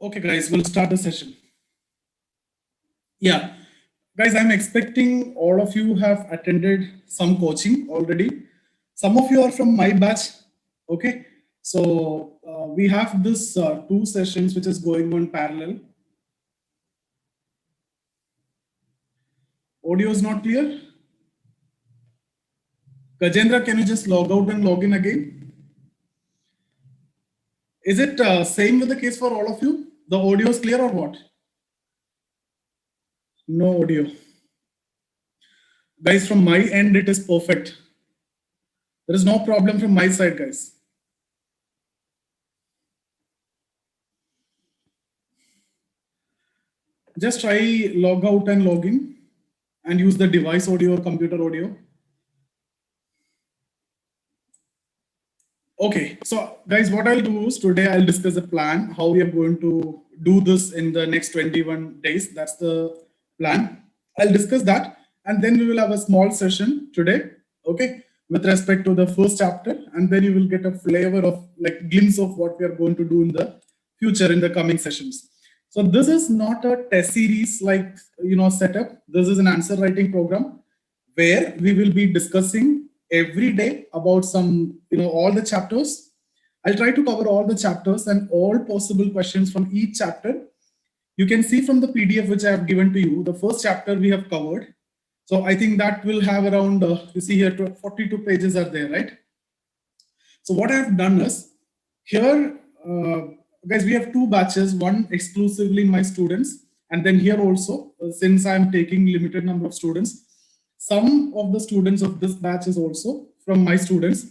Okay, guys, we'll start the session. Yeah, guys, I'm expecting all of you have attended some coaching already. Some of you are from my batch. Okay, so we have this two sessions which is going on parallel. Audio is not clear. Gajendra, can you just log out and log in again? Is it same with the case for all of you? The audio is clear or what? No audio. Guys, from my end, it is perfect. There is no problem from my side, guys. Just try log out and log in and use the device audio or computer audio. Okay, so guys, what I'll do is today I'll discuss a plan, how we are going to do this in the next 21 days. That's the plan. I'll discuss that and then we will have a small session today, okay, with respect to the first chapter, and then you will get a flavor of like glimpse of what we are going to do in the future in the coming sessions. So this is not a test series like setup. This is an answer writing program where we will be discussing every day about some all the chapters. I'll try to cover all the chapters and all possible questions from each chapter. You can see from the PDF which I have given to you, the first chapter we have covered. So I think that will have around, you see here, 42 pages are there, right? So what I have done is, here, guys, we have two batches, one exclusively my students, and then here also, since I'm taking limited number of students, some of the students of this batch is also from my students.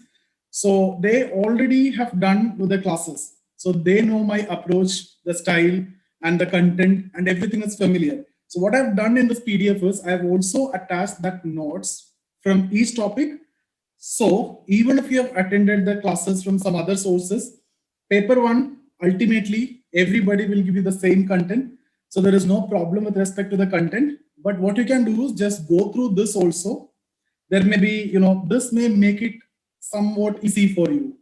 So they already have done with the classes. So they know my approach, the style, and the content, and everything is familiar. So what I've done in this PDF is I've also attached that notes from each topic. So even if you have attended the classes from some other sources, paper one, ultimately, everybody will give you the same content. So there is no problem with respect to the content. But what you can do is just go through this also. There may be, this may make it somewhat easy for you.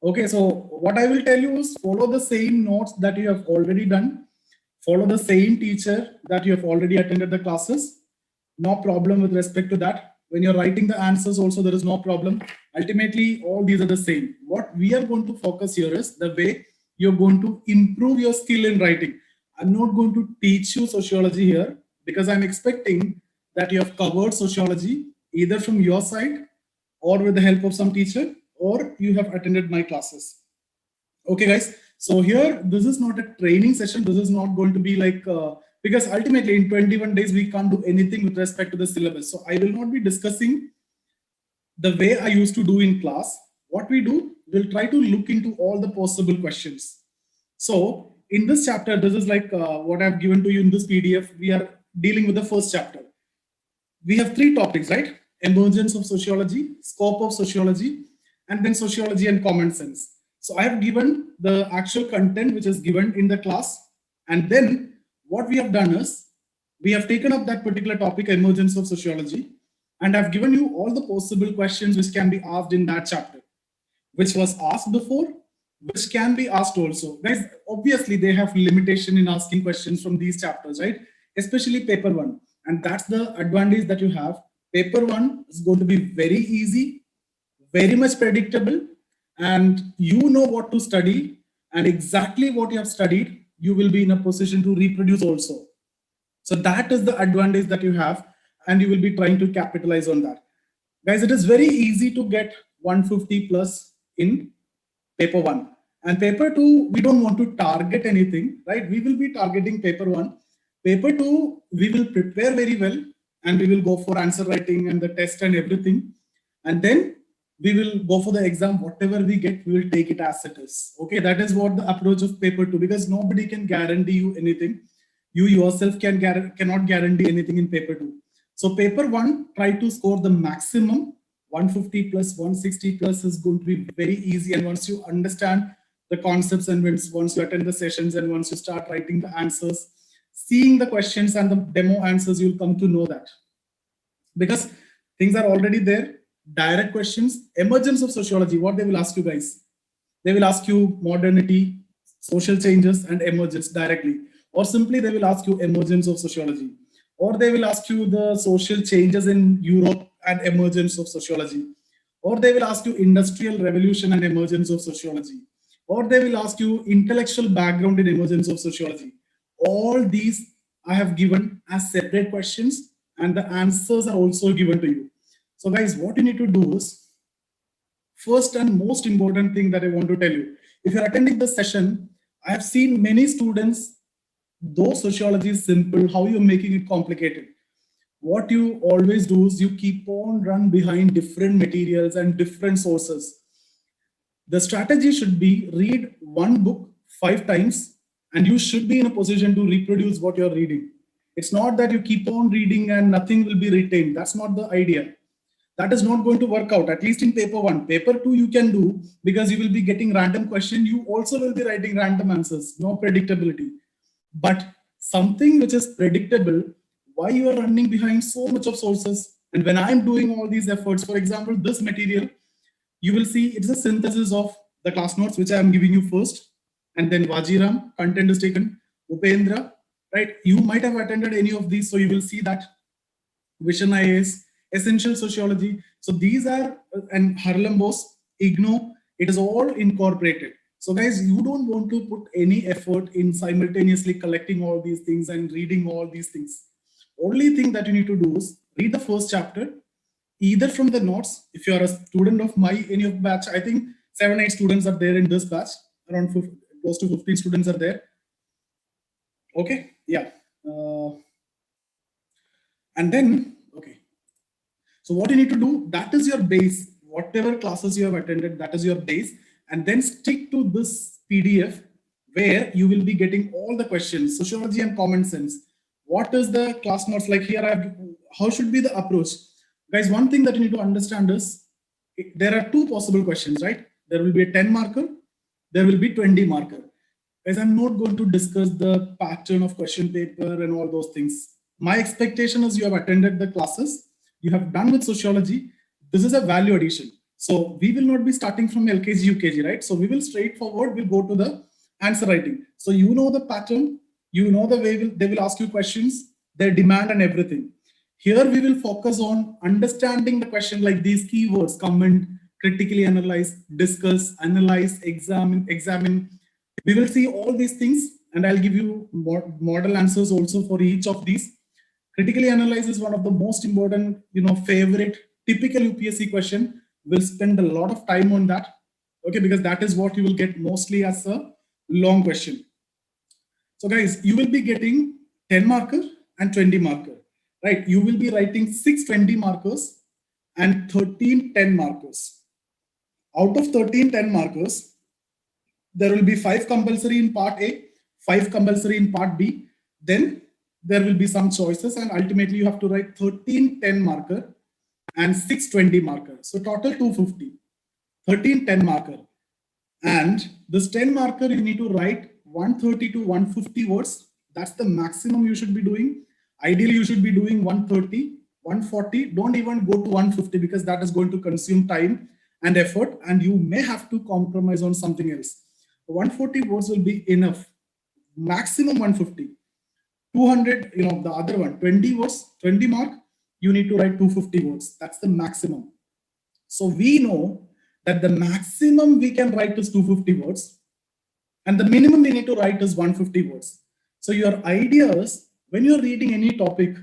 Okay, so what I will tell you is follow the same notes that you have already done. Follow the same teacher that you have already attended the classes. No problem with respect to that. When you're writing the answers also, there is no problem. Ultimately, all these are the same. What we are going to focus here is the way you're going to improve your skill in writing. I'm not going to teach you sociology here because I'm expecting that you have covered sociology either from your side or with the help of some teacher, or you have attended my classes. Okay, guys. So here, this is not a training session. This is not going to be like, because ultimately in 21 days, we can't do anything with respect to the syllabus. So I will not be discussing the way I used to do in class. What we do, we'll try to look into all the possible questions. So in this chapter, this is like what I've given to you in this PDF. We are dealing with the first chapter. We have three topics, right? Emergence of sociology, scope of sociology, and then sociology and common sense. So I have given the actual content which is given in the class. And then what we have done is we have taken up that particular topic, emergence of sociology, and I've given you all the possible questions which can be asked in that chapter, which was asked before, which can be asked also. Guys, obviously they have limitation in asking questions from these chapters, right? Especially paper one. And that's the advantage that you have. Paper one is going to be very easy, very much predictable, and you know what to study, and exactly what you have studied, you will be in a position to reproduce also. So that is the advantage that you have, and you will be trying to capitalize on that. Guys, it is very easy to get 150 plus in paper one. And paper two, we don't want to target anything, right? We will be targeting paper one. Paper two, we will prepare very well, and we will go for answer writing and the test and everything. And then we will go for the exam. Whatever we get, we will take it as it is. Okay, that is what the approach of paper two, because nobody can guarantee you anything. You yourself cannot guarantee anything in paper two. So paper one, try to score the maximum. 150 plus 160 plus is going to be very easy. And once you understand the concepts, and once you attend the sessions, and once you start writing the answers, seeing the questions and the demo answers, you'll come to know that. Because things are already there. Direct questions, emergence of sociology, what they will ask you guys. They will ask you modernity, social changes and emergence directly, or simply they will ask you emergence of sociology, or they will ask you the social changes in Europe and emergence of sociology, or they will ask you industrial revolution and emergence of sociology, or they will ask you intellectual background in emergence of sociology. All these I have given as separate questions, and the answers are also given to you. So guys, what you need to do is, first and most important thing that I want to tell you, if you're attending this session, I have seen many students, though sociology is simple, how you're making it complicated. What you always do is you keep on run behind different materials and different sources. The strategy should be read one book 5 times, and you should be in a position to reproduce what you're reading. It's not that you keep on reading and nothing will be retained. That's not the idea. That is not going to work out, at least in paper one. Paper two, you can do, because you will be getting random question. You also will be writing random answers, no predictability. But something which is predictable, why you are running behind so much of sources? And when I'm doing all these efforts, for example, this material, you will see it's a synthesis of the class notes, which I am giving you first, and then Vajiram, content is taken, Upendra, right? You might have attended any of these, so you will see that Vision IAS, Essential Sociology. So these are, and Harlem Boss, IGNO, it is all incorporated. So guys, you don't want to put any effort in simultaneously collecting all these things and reading all these things. Only thing that you need to do is read the first chapter, either from the notes. If you are a student of my any of batch, I think 7-8 students are there in this batch, around close to 15 students are there. Okay, yeah. And then, okay. So what you need to do, that is your base. Whatever classes you have attended, that is your base. And then stick to this PDF where you will be getting all the questions, sociology and common sense. What is the class notes like here? How should be the approach? Guys, one thing that you need to understand is there are two possible questions, right? There will be a 10 marker, there will be 20 marker. Guys, I'm not going to discuss the pattern of question paper and all those things. My expectation is you have attended the classes, you have done with sociology. This is a value addition. So we will not be starting from LKG, UKG, right? So we will straightforward, we'll go to the answer writing. So you know the pattern, you know the way they will ask you questions, their demand and everything. Here we will focus on understanding the question, like these keywords: comment, critically analyze, discuss, analyze, examine. We will see all these things, and I'll give you model answers also for each of these. Critically analyze is one of the most important, favorite typical UPSC question. We'll spend a lot of time on that, okay, because that is what you will get mostly as a long question. So guys, you will be getting 10 marker and 20 marker, right? You will be writing 6 20 markers and 13 10 markers. Out of 13 10 markers, there will be 5 compulsory in part A, 5 compulsory in part B. Then there will be some choices, and ultimately you have to write 13 10 marker and 6 20 marker. So total 250, 13 10 marker. And this 10 marker, you need to write 130 to 150 words. That's the maximum you should be doing. Ideally, you should be doing 130, 140. Don't even go to 150, because that is going to consume time and effort, and you may have to compromise on something else. 140 words will be enough. Maximum 150. 200, the other one, 20 words, 20 mark, you need to write 250 words. That's the maximum. So we know that the maximum we can write is 250 words, and the minimum we need to write is 150 words. So your idea is, when you're reading any topic,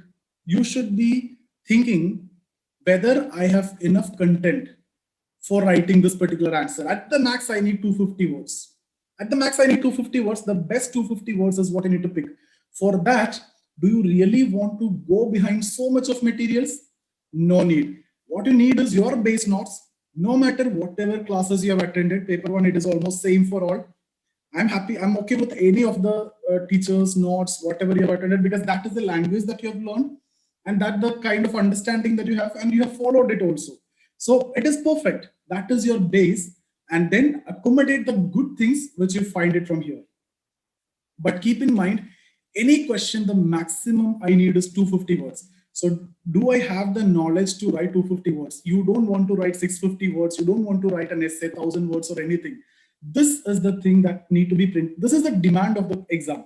you should be thinking whether I have enough content for writing this particular answer. At the max, I need 250 words. At the max, I need 250 words. The best 250 words is what I need to pick. For that, do you really want to go behind so much of materials? No need. What you need is your base notes. No matter whatever classes you have attended, paper one, it is almost same for all. I'm happy, I'm okay with any of the teachers' notes, whatever you have attended, because that is the language that you have learned, and that the kind of understanding that you have, and you have followed it also. So it is perfect. That is your base, and then accommodate the good things which you find it from here. But keep in mind, any question, the maximum I need is 250 words. So do I have the knowledge to write 250 words? You don't want to write 650 words. You don't want to write an essay, 1,000 words or anything. This is the thing that need to be printed. This is the demand of the exam.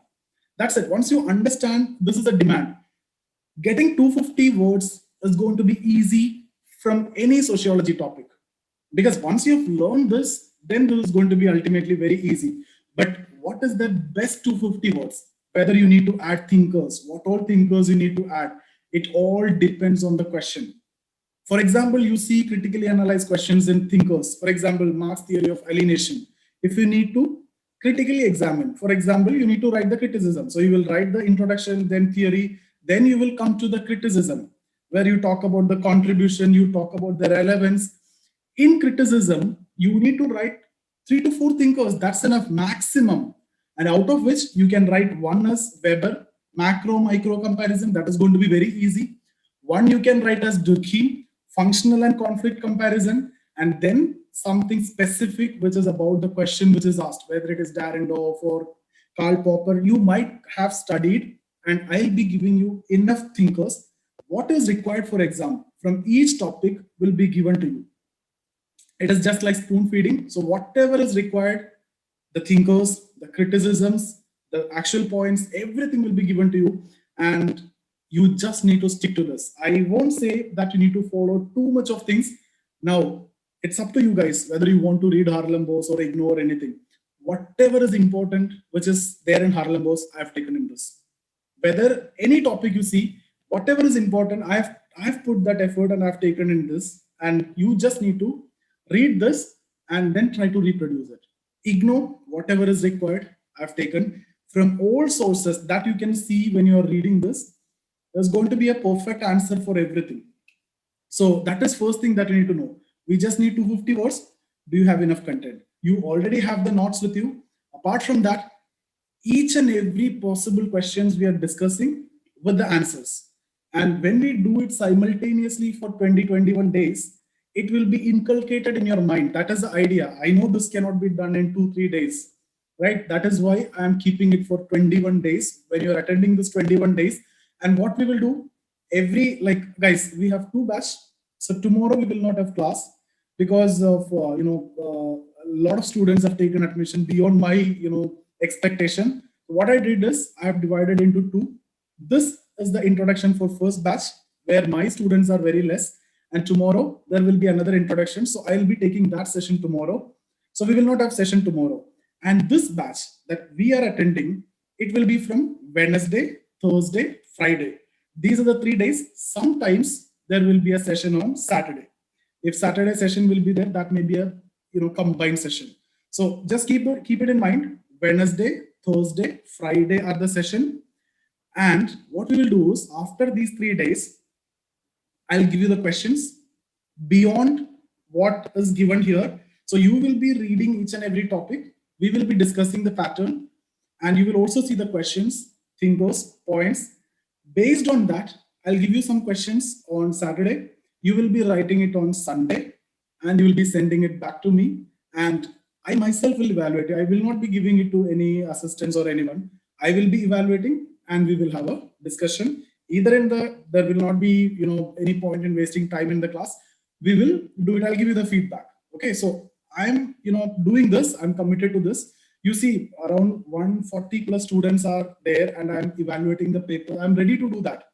That's it. Once you understand this is the demand, getting 250 words is going to be easy from any sociology topic. Because once you've learned this, then this is going to be ultimately very easy. But what is the best 250 words? Whether you need to add thinkers, what all thinkers you need to add, it all depends on the question. For example, you see critically analyzed questions in thinkers. For example, Marx theory of alienation. If you need to critically examine, for example, you need to write the criticism. So you will write the introduction, then theory, then you will come to the criticism, where you talk about the contribution, you talk about the relevance. In criticism, you need to write 3 to 4 thinkers. That's enough maximum. And out of which you can write one as Weber, macro micro comparison. That is going to be very easy. One you can write as Durkheim, functional and conflict comparison, and then something specific which is about the question which is asked, whether it is Dahrendorf or Karl Popper. You might have studied, and I'll be giving you enough thinkers. What is required for exam from each topic will be given to you. It is just like spoon feeding. So whatever is required, the thinkers, the criticisms, the actual points, everything will be given to you. And you just need to stick to this. I won't say that you need to follow too much of things. Now, it's up to you guys, whether you want to read Harlem Boss or ignore anything. Whatever is important, which is there in Harlem Boss, I've taken in this. Whether any topic you see, whatever is important, I've put that effort and I've taken in this. And you just need to read this and then try to reproduce it. Ignore whatever is required. I've taken from all sources that you can see when you're reading this. There's going to be a perfect answer for everything. So that is first thing that you need to know. We just need 250 words. Do you have enough content? You already have the notes with you. Apart from that, each and every possible questions we are discussing with the answers. And when we do it simultaneously for 20-21 days, it will be inculcated in your mind. That is the idea. I know this cannot be done in 2-3 days, right? That is why I'm keeping it for 21 days. When you're attending this 21 days, and what we will do, guys, we have 2 batch. So tomorrow we will not have class because of, a lot of students have taken admission beyond my, expectation. What I did is I have divided into 2. This is the introduction for first batch where my students are very less. And tomorrow there will be another introduction. So I'll be taking that session tomorrow. So we will not have session tomorrow. And this batch that we are attending, it will be from Wednesday, Thursday, Friday. These are the 3 days. Sometimes there will be a session on Saturday. If Saturday session will be there, that may be a combined session. So just keep it in mind. Wednesday, Thursday, Friday are the session. And what we will do is after these 3 days, I'll give you the questions beyond what is given here. So you will be reading each and every topic. We will be discussing the pattern, and you will also see the questions, thinkers, points. Based on that, I'll give you some questions on Saturday. You will be writing it on Sunday, and you will be sending it back to me. And I myself will evaluate it. I will not be giving it to any assistants or anyone. I will be evaluating, and we will have a discussion. Either there will not be any point in wasting time in the class. We will do it. I'll give you the feedback. Okay, so I'm doing this. I'm committed to this. You see, around 140 plus students are there, and I'm evaluating the paper. I'm ready to do that.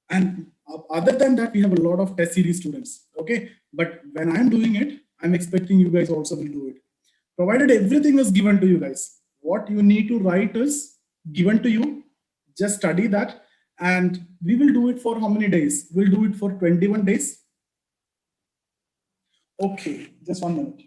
And other than that, we have a lot of test series students. Okay, but when I'm doing it, I'm expecting you guys also will do it. Provided everything is given to you guys. What you need to write is given to you. Just study that. And we will do it for how many days? We'll do it for 21 days. Okay, just 1 minute.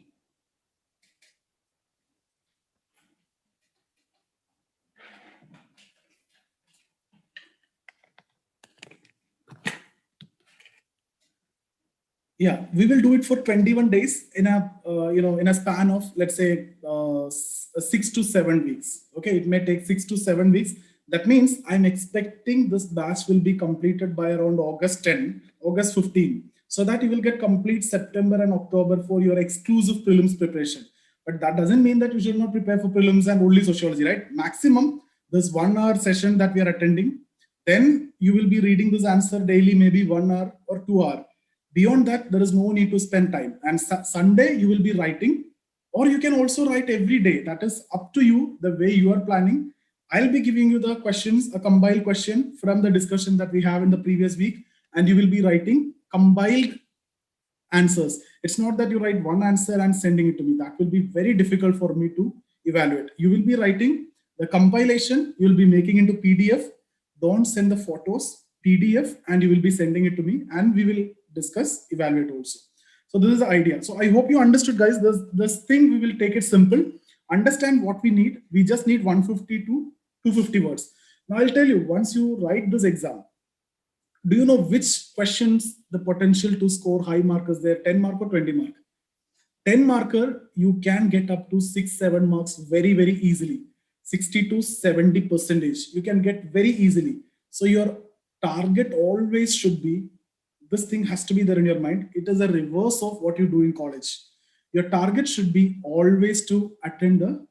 Yeah, we will do it for 21 days in a in a span of, let's say, 6 to 7 weeks. Okay, it may take 6 to 7 weeks. That means I'm expecting this batch will be completed by around August 10, August 15, so that you will get complete September and October for your exclusive prelims preparation. But that doesn't mean that you should not prepare for prelims and only sociology, right? Maximum this 1 hour session that we are attending, then you will be reading this answer daily, maybe 1 hour or 2 hours. Beyond that, there is no need to spend time. And Sunday, you will be writing. or you can also write every day. That is up to you, the way you are planning. I'll be giving you the questions, a compiled question from the discussion that we have in the previous week, and you will be writing compiled answers. It's not that you write one answer and sending it to me. That will be very difficult for me to evaluate. You will be writing the compilation, you will be making into PDF. Don't send the photos, PDF, and you will be sending it to me, and we will discuss, evaluate also. So this is the idea. So I hope you understood, guys. This thing, we will take it simple. Understand what we need. We just need 150 to 250 words. Now I'll tell you, once you write this exam, do you know which questions the potential to score high markers there, 10 mark or 20 mark? 10 marker, you can get up to 6-7 marks very, very easily. 60 to 70%, you can get very easily. So your target always should be, this thing has to be there in your mind. It is a reverse of what you do in college. Your target should be always to attend the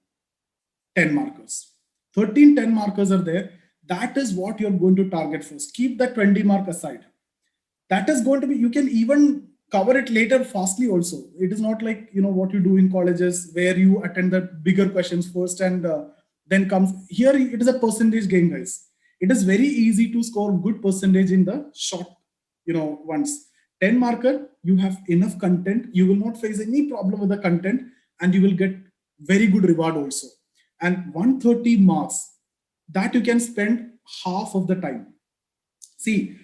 10 markers. 13 10 markers are there. That is what you're going to target first. Keep that 20 mark aside. That is going to be, you can even cover it later fastly also. It is not like, what you do in colleges where you attend the bigger questions first and then comes here. It is a percentage game, guys. It is very easy to score good percentage in the short, ones. 10 marker, you have enough content. You will not face any problem with the content, and you will get very good reward also. And 130 marks, that you can spend half of the time. See,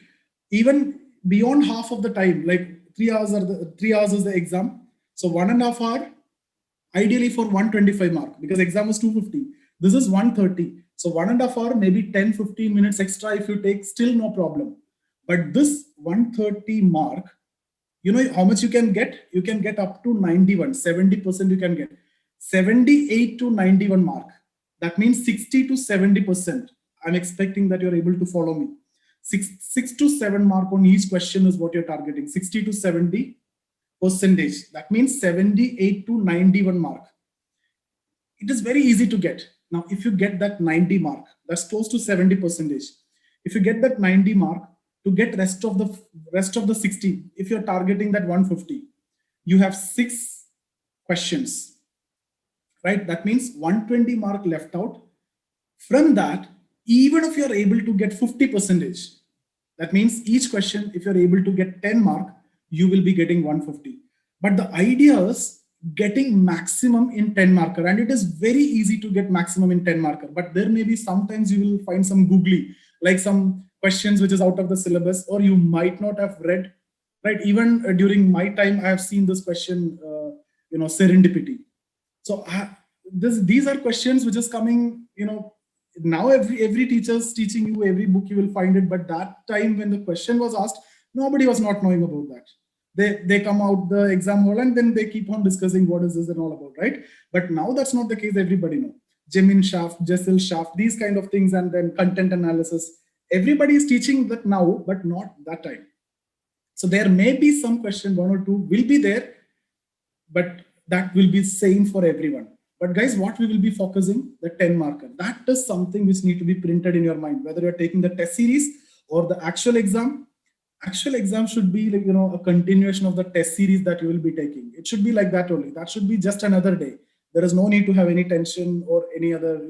even beyond half of the time, like 3 hours is the exam. So 1.5 hour, ideally for 125 mark, because exam was 250. This is 130. So 1.5 hour, maybe 10-15 minutes extra if you take, still no problem. But this 130 mark, you know how much you can get? You can get up to 91, 70% you can get. 78 to 91 mark. That means 60 to 70%. I'm expecting that you're able to follow me. 6 to 7 mark on each question is what you're targeting. 60 to 70%. That means 78 to 91 mark. It is very easy to get. Now, if you get that 90 mark, that's close to 70%. If you get that 90 mark, to get rest of the 60, if you're targeting that 150, you have 6 questions, right? That means 120 mark left out. From that, even if you're able to get 50%, that means each question, if you're able to get 10 mark, you will be getting 150. But the idea is getting maximum in 10 marker, and it is very easy to get maximum in 10 marker. But there may be sometimes you will find some googly, like some questions which is out of the syllabus, or you might not have read, right? Even during my time, I have seen this question, serendipity. So these are questions which is coming, now every teacher's teaching you, every book you will find it. But that time when the question was asked, nobody was not knowing about that. They come out the exam hall and then they keep on discussing what is this and all about, right? But now that's not the case. Everybody know. Gemin Shaft, Jessel Shaft, these kind of things, and then content analysis. Everybody is teaching that now, but not that time. So there may be some question, 1 or 2 will be there, but that will be same for everyone. But guys, what we will be focusing, the 10 marker. That is something which need to be printed in your mind, whether you're taking the test series or the actual exam. Actual exam should be like, a continuation of the test series that you will be taking. It should be like that only. That should be just another day. There is no need to have any tension or any other,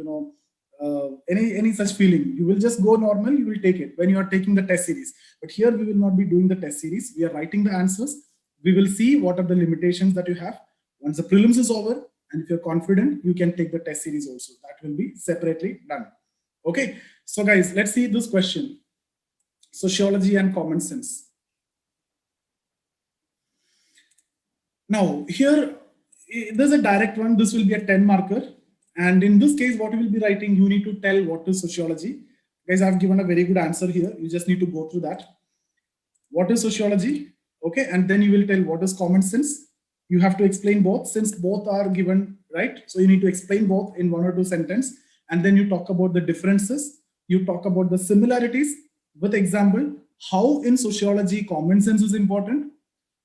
any such feeling. You will just go normal, you will take it when you are taking the test series. But here we will not be doing the test series. We are writing the answers. We will see what are the limitations that you have. Once the prelims is over, and if you're confident, you can take the test series also. That will be separately done. Okay, so guys, let's see this question. Sociology and common sense. Now, here, there's a direct one. This will be a 10 marker. And in this case, what you will be writing, you need to tell what is sociology. Guys, I've given a very good answer here. You just need to go through that. What is sociology? Okay, and then you will tell what is common sense. You have to explain both, since both are given, right? So you need to explain both in 1 or 2 sentences. And then you talk about the differences. You talk about the similarities with example, how in sociology common sense is important,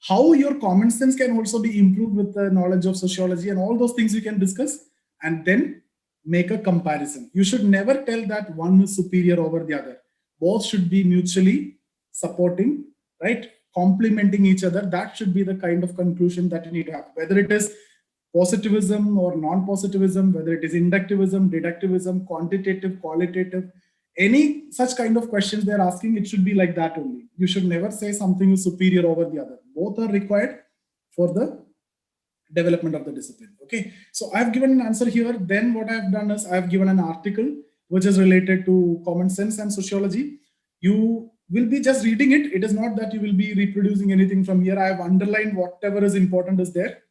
how your common sense can also be improved with the knowledge of sociology, and all those things you can discuss, and then make a comparison. You should never tell that one is superior over the other. Both should be mutually supporting, right? Complementing each other. That should be the kind of conclusion that you need to have. Whether it is positivism or non-positivism, whether it is inductivism, deductivism, quantitative, qualitative, any such kind of questions they're asking, it should be like that only. You should never say something is superior over the other. Both are required for the development of the discipline. Okay, so I've given an answer here. Then what I've done is I've given an article which is related to common sense and sociology. You will be just reading it. It is not that you will be reproducing anything from here. I have underlined whatever is important is there.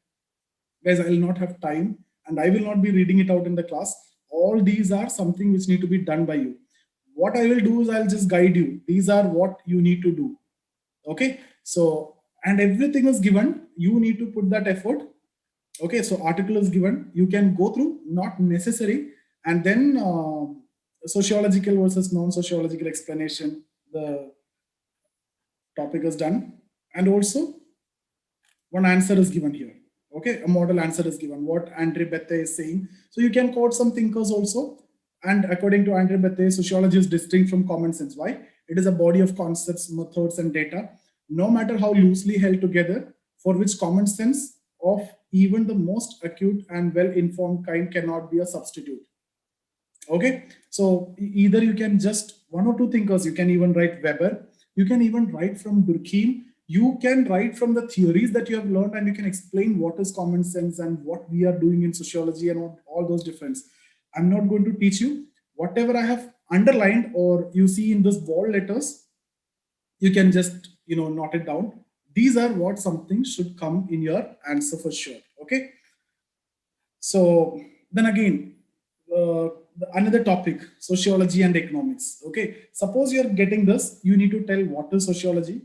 Guys, I will not have time and I will not be reading it out in the class. All these are something which need to be done by you. What I will do is I'll just guide you. These are what you need to do. Okay, so, and everything is given. You need to put that effort. Okay, so article is given. You can go through, not necessary. And then sociological versus non-sociological explanation. The topic is done. And also one answer is given here. Okay, a model answer is given, what Andre Bethe is saying. So you can quote some thinkers also. And according to Andre Bethe, sociology is distinct from common sense. Why? It is a body of concepts, methods, and data, no matter how loosely held together, for which common sense of even the most acute and well-informed kind cannot be a substitute. Okay, so either you can just one or two thinkers, you can even write Weber, you can even write from Durkheim, you can write from the theories that you have learned, and you can explain what is common sense and what we are doing in sociology and all those difference. I'm not going to teach you. Whatever I have underlined or you see in this bold letters, you can just note it down. These are what something should come in your answer for sure. Okay, so then again, another topic, sociology and economics. Okay, suppose you're getting this, you need to tell what is sociology.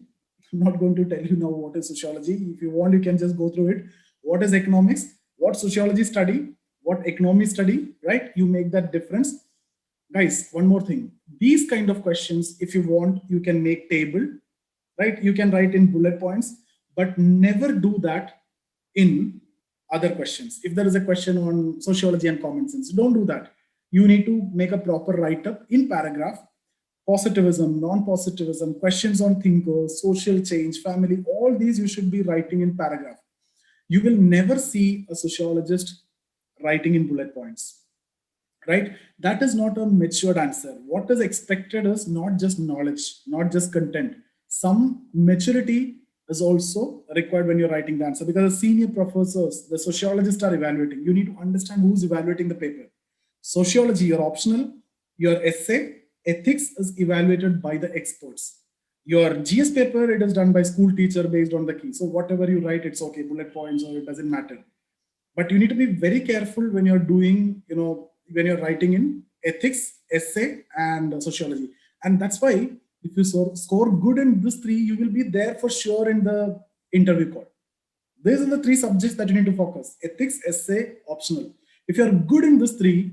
I'm not going to tell you now what is sociology. If you want, you can just go through it. What is economics? What sociology study? What economy study? Right? You make that difference. Guys, one more thing. These kind of questions, if you want, you can make table, right? You can write in bullet points, but never do that in other questions. If there is a question on sociology and common sense, don't do that. You need to make a proper write-up in paragraph. Positivism, non-positivism, questions on thinkers, social change, family, all these you should be writing in paragraph. You will never see a sociologist writing in bullet points, right? That is not a matured answer. What is expected is not just knowledge, not just content. Some maturity is also required when you're writing the answer, because the senior professors, the sociologists are evaluating. You need to understand who's evaluating the paper. Sociology, you're optional. Your essay, ethics is evaluated by the experts. Your GS paper, it is done by school teacher based on the key. So whatever you write, it's okay, bullet points, or it doesn't matter. But you need to be very careful when you're doing, when you're writing in ethics, essay, and sociology. And that's why if you score good in this three, you will be there for sure in the interview call. These are the three subjects that you need to focus: ethics, essay, optional. If you're good in this three,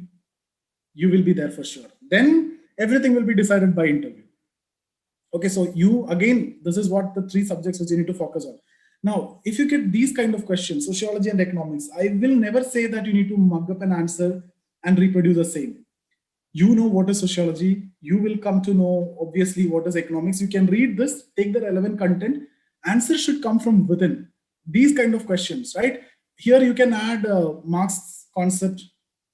you will be there for sure. Then everything will be decided by interview. Okay, so this is what the three subjects which you need to focus on. Now, if you get these kind of questions, sociology and economics, I will never say that you need to mug up an answer and reproduce the same. You know what is sociology. You will come to know, obviously, what is economics. You can read this, take the relevant content. Answer should come from within. These kind of questions, right? Here you can add Marx concept,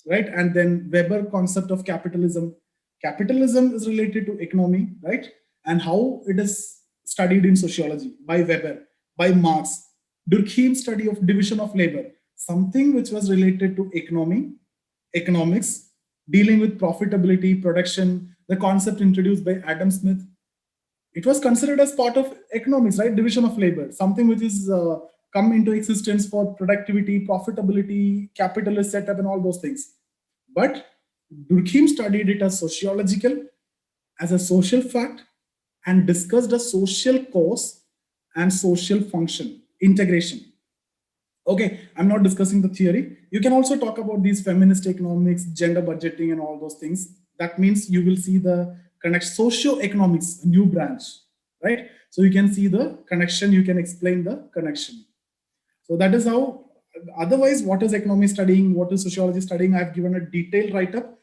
right? And then Weber concept of capitalism. Capitalism is related to economy, right? And how it is studied in sociology by Weber, by Marx. Durkheim's study of division of labor, something which was related to economy, economics, dealing with profitability, production, the concept introduced by Adam Smith. It was considered as part of economics, right? Division of labor, something which is come into existence for productivity, profitability, capitalist setup, and all those things. But Durkheim studied it as sociological, as a social fact, and discussed a social cause and social function, integration. Okay, I'm not discussing the theory. You can also talk about these feminist economics, gender budgeting, and all those things. That means you will see the connection, socio-economics, new branch, right? So you can see the connection, you can explain the connection. So that is how, otherwise, what is economy studying, what is sociology studying? I've given a detailed write-up.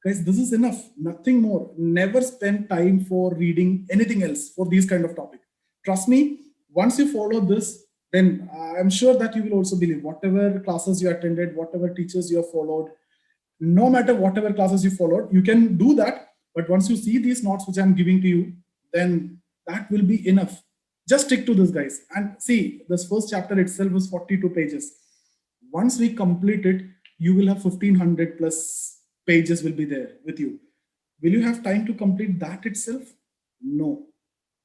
Guys, this is enough, nothing more. Never spend time for reading anything else for these kind of topic. Trust me, once you follow this, then I'm sure that you will also believe whatever classes you attended, whatever teachers you have followed, no matter whatever classes you followed, you can do that. But once you see these notes which I'm giving to you, then that will be enough. Just stick to this, guys. And see, this first chapter itself is 42 pages. Once we complete it, you will have 1500 plus pages will be there with you. Will you have time to complete that itself? No.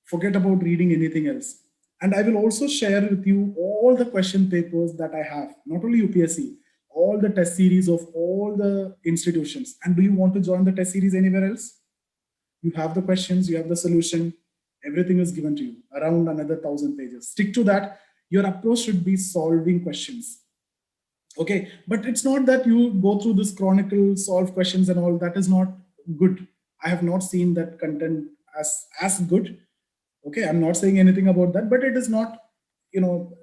Forget about reading anything else. And I will also share with you all the question papers that I have, not only UPSC, all the test series of all the institutions. And do you want to join the test series anywhere else? You have the questions, you have the solution, everything is given to you, around another 1000 pages. Stick to that. Your approach should be solving questions. Okay, but it's not that you go through this chronicle, solve questions and all. That is not good. I have not seen that content as good. Okay, I'm not saying anything about that, but it is not,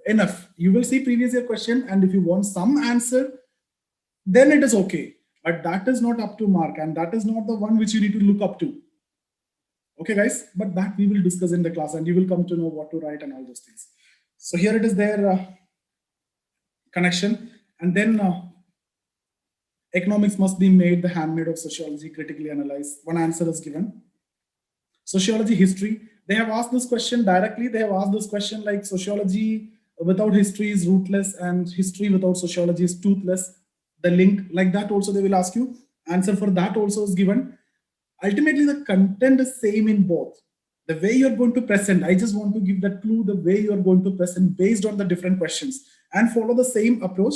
enough. You will see previous year question, and if you want some answer, then it is okay. But that is not up to mark, and that is not the one which you need to look up to. Okay, guys, but that we will discuss in the class, and you will come to know what to write and all those things. So here it is there, connection. And then economics must be made the handmaid of sociology, critically analyzed. One answer is given. Sociology, history. They have asked this question directly. They have asked this question like sociology without history is rootless and history without sociology is toothless. The link like that also they will ask you. Answer for that also is given. Ultimately, the content is same in both. The way you're going to present, I just want to give that clue, the way you're going to present based on the different questions and follow the same approach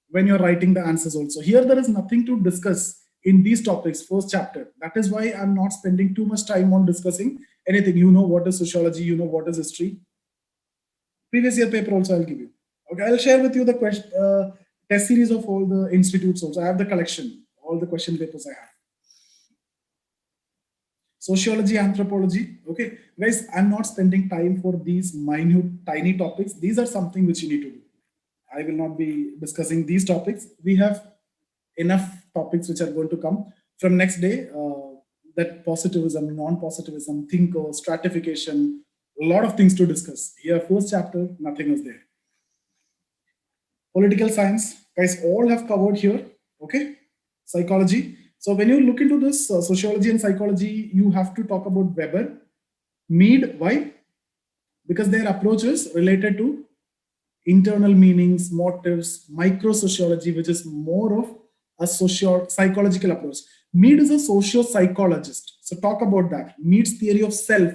when you're writing the answers also. Here, there is nothing to discuss in these topics, first chapter. That is why I'm not spending too much time on discussing anything. You know what is sociology, you know what is history. Previous year paper also I'll give you. Okay, I'll share with you the test series of all the institutes also. I have the collection, all the question papers I have. Sociology, anthropology. Okay, guys, I'm not spending time for these minute, tiny topics. These are something which you need to do. I will not be discussing these topics. We have enough topics which are going to come from next day. That positivism, non-positivism, thinker, stratification, a lot of things to discuss. Here, first chapter, nothing is there. Political science, guys, all have covered here. Okay, psychology. So when you look into this sociology and psychology, you have to talk about Weber, Mead. Why? Because their approach is related to internal meanings, motives, micro-sociology, which is more of a psychological approach. Mead is a socio-psychologist. So talk about that. Mead's theory of self,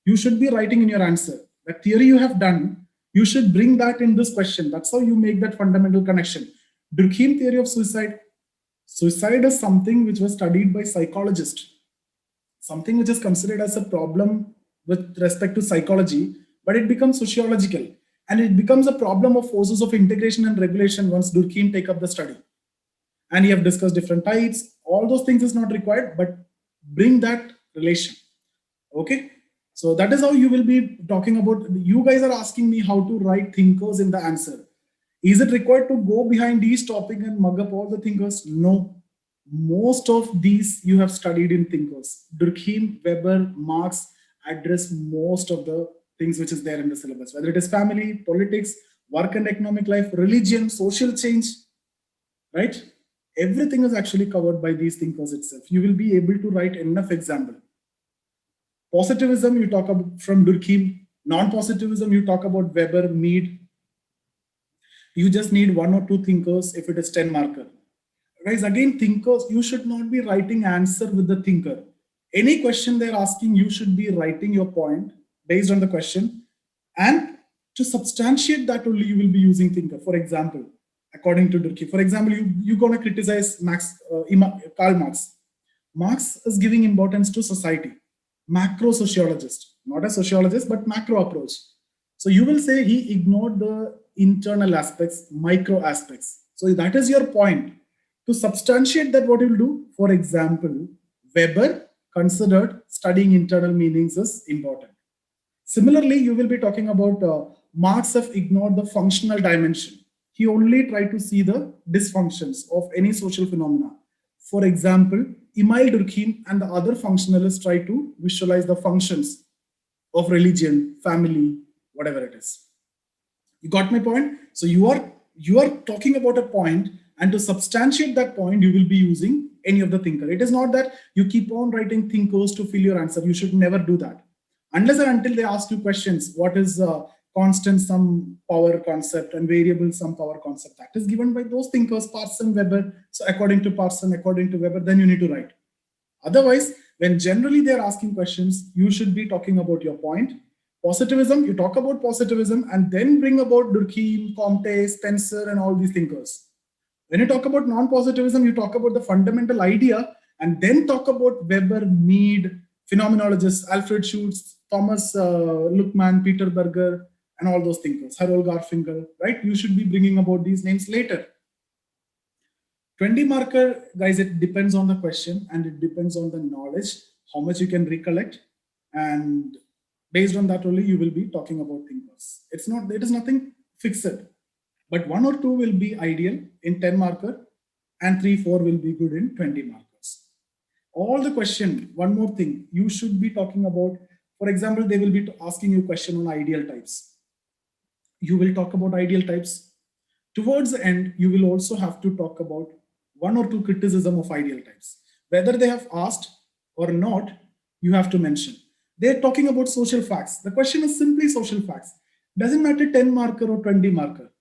you should be writing in your answer. The theory you have done, you should bring that in this question. That's how you make that fundamental connection. Durkheim theory of suicide. Suicide is something which was studied by psychologists. Something which is considered as a problem with respect to psychology, but it becomes sociological. And it becomes a problem of forces of integration and regulation once Durkheim take up the study. And you have discussed different types. All those things is not required, but bring that relation. Okay. So that is how you will be talking about. You guys are asking me how to write thinkers in the answer. Is it required to go behind these topics and mug up all the thinkers? No. Most of these you have studied in thinkers. Durkheim, Weber, Marx address most of the things which is there in the syllabus, whether it is family, politics, work and economic life, religion, social change, right? Everything is actually covered by these thinkers itself. You will be able to write enough example. Positivism, you talk about from Durkheim. Non-positivism, you talk about Weber, Mead. You just need one or two thinkers if it is 10 marker. Guys, again, thinkers, you should not be writing answer with the thinker. Any question they're asking, you should be writing your point based on the question. And to substantiate that only, you will be using thinker. For example, according to Durkheim, for example, you're going to criticize Karl Marx. Marx is giving importance to society. Macro sociologist, not a sociologist, but macro approach. So you will say he ignored the internal aspects, micro aspects. So that is your point. To substantiate that, what you will do, for example, Weber considered studying internal meanings is important. Similarly, you will be talking about Marx have ignored the functional dimension. He only tried to see the dysfunctions of any social phenomena. For example, Emile Durkheim and the other functionalists try to visualize the functions of religion, family, whatever it is. You got my point? So you are talking about a point, and to substantiate that point, you will be using any of the thinker. It is not that you keep on writing thinkers to fill your answer. You should never do that. Unless and until they ask you questions, what is constant sum power concept and variable sum power concept? That is given by those thinkers, Parson, Weber. So according to Parson, according to Weber, then you need to write. Otherwise, when generally they're asking questions, you should be talking about your point. Positivism, you talk about positivism and then bring about Durkheim, Comte, Spencer, and all these thinkers. When you talk about non-positivism, you talk about the fundamental idea and then talk about Weber, Mead, phenomenologists, Alfred Schultz, Thomas Luckmann, Peter Berger, and all those thinkers, Harold Garfinkel, right? You should be bringing about these names later. 20 marker, guys, it depends on the question and it depends on the knowledge, how much you can recollect. And based on that only, you will be talking about thinkers. It is nothing fixed, but 1 or 2 will be ideal in 10 marker and 3, 4 will be good in 20 markers. All the question, one more thing, you should be talking about, for example, they will be asking you question on ideal types. You will talk about ideal types. Towards the end, you will also have to talk about 1 or 2 criticism of ideal types. Whether they have asked or not, you have to mention. They're talking about social facts. The question is simply social facts. Doesn't matter 10 marker or 20 marker.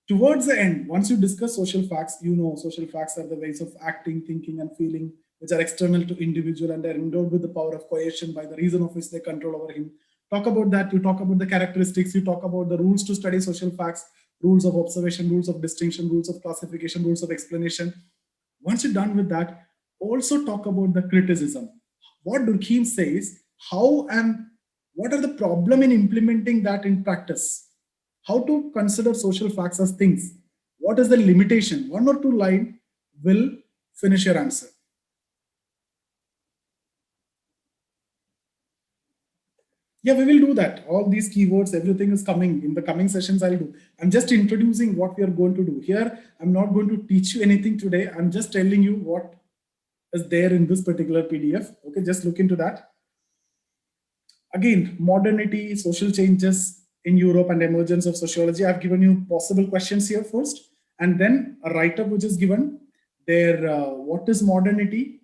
Towards the end, once you discuss social facts, you know social facts are the ways of acting, thinking, and feeling which are external to individual and are endowed with the power of coercion by the reason of which they control over him. Talk about that. You talk about the characteristics. You talk about the rules to study social facts, rules of observation, rules of distinction, rules of classification, rules of explanation. Once you're done with that, also talk about the criticism. What Durkheim says, how and what are the problem in implementing that in practice? How to consider social facts as things? What is the limitation? 1 or 2 line will finish your answer. Yeah, we will do that. All these keywords, everything is coming in the coming sessions. I'll do. I'm just introducing what we are going to do here. I'm not going to teach you anything today. I'm just telling you what is there in this particular PDF. Okay, just look into that. Again, modernity, social changes in Europe and emergence of sociology. I've given you possible questions here first, and then a write-up which is given there. What is modernity?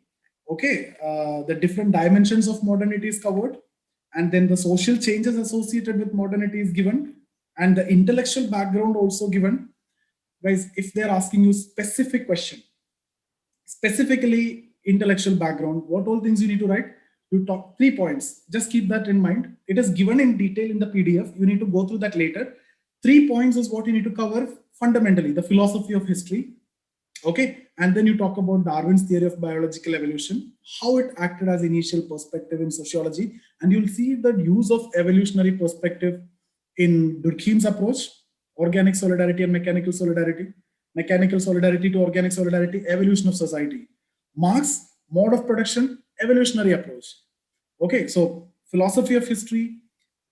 Okay, the different dimensions of modernity is covered, and then the social changes associated with modernity is given, and the intellectual background also given. Guys, if they're asking you specific question, specifically intellectual background, what all things you need to write? You talk 3 points. Just keep that in mind. It is given in detail in the PDF. You need to go through that later. 3 points is what you need to cover fundamentally, the philosophy of history. Okay, and then you talk about Darwin's theory of biological evolution, how it acted as initial perspective in sociology, and you'll see the use of evolutionary perspective in Durkheim's approach, organic solidarity and mechanical solidarity to organic solidarity, evolution of society. Marx, mode of production, evolutionary approach. Okay, so philosophy of history,